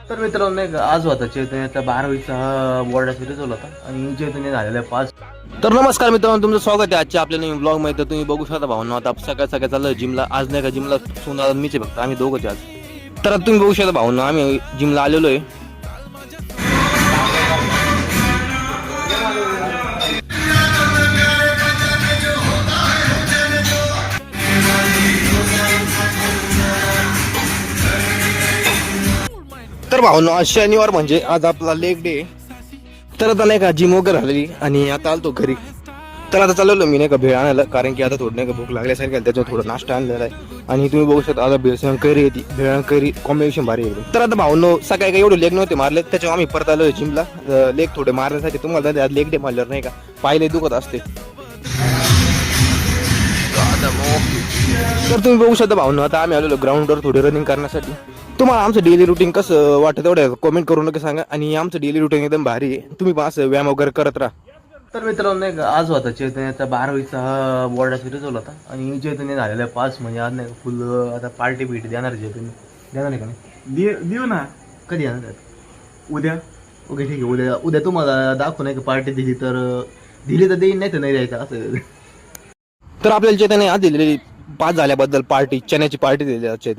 तर मित्रांनो नाही का, आज होता चैतन्याचा 12वीचा बोर्डाचा रिझल्ट होता आणि चैतन्य झालेला आहे पास. तर नमस्कार मित्रांनो, तुमचं स्वागत आहे आजच्या आपल्या नवीन ब्लॉग मध्ये. तर तुम्ही बघू शकता भावना आता सकाळ चाललं जिमला. आज नाही का जिमला सोना मीच आहे, फक्त आम्ही दोघंच आज. तर आता तुम्ही बघू शकता भावना आम्ही जिमला आलेलो आहे. तर भावना आज शनिवार म्हणजे आज आपला लेग डे. तर आता नाही का जिम वगैरे झालेली आणि आता आलतो घरी. तर आता चालवलो मी नाही का भेळ आणायला, कारण की आता थोडं नाही का भूक लागल्यासारखी आहे, त्याच्यावर थोडं नाश्ता आणलेला आहे. आणि तुम्ही बघू शकता आता भेळ कैरी येते, भेळ कैरी कॉम्बिनेशन भारी आहे. तर आता भावनो सकाळी काही एवढे लेग नव्हते मारले, त्याच्यावर आम्ही परत आलो जिमला लेग थोडे मारण्यासाठी. तुम्हाला लेग डे मारल्यावर नाही का पाहिले दुखत असते. तर तुम्ही बघू शकता भावनो आता आम्ही आलेलो ग्राउंडवर थोडी रनिंग करण्यासाठी. तुम्हाला आमचं डेली रुटीन कसं वाटतं तेवढं कमेंट करून नका सांगा. आणि आमचं डेली रुटीन एकदम भारी आहे, तुम्ही पण असं व्यायाम वगैरे करत राहा. तर मित्रांनो नाही का, आज होता चैतन्याचा 12वीचा बोर्डाचा रिझल्ट होता आणि चैतन्य झालेला आहे पास. म्हणजे आज नाही का फुल आता पार्टी बिटी देणार चैतन्य, देणार आहे का नाही? देऊ ना. कधी येणार आहे? उद्या. ओके ठीक आहे, उद्या तुम्हाला दाखवू नाही का पार्टी दिली तर देईन, नाही तर नाही द्यायचं असं. तर आपल्याला चैतन्य आज दिलेली पास झाल्याबद्दल पार्टी, चण्याची पार्टी दिली चैतन्य.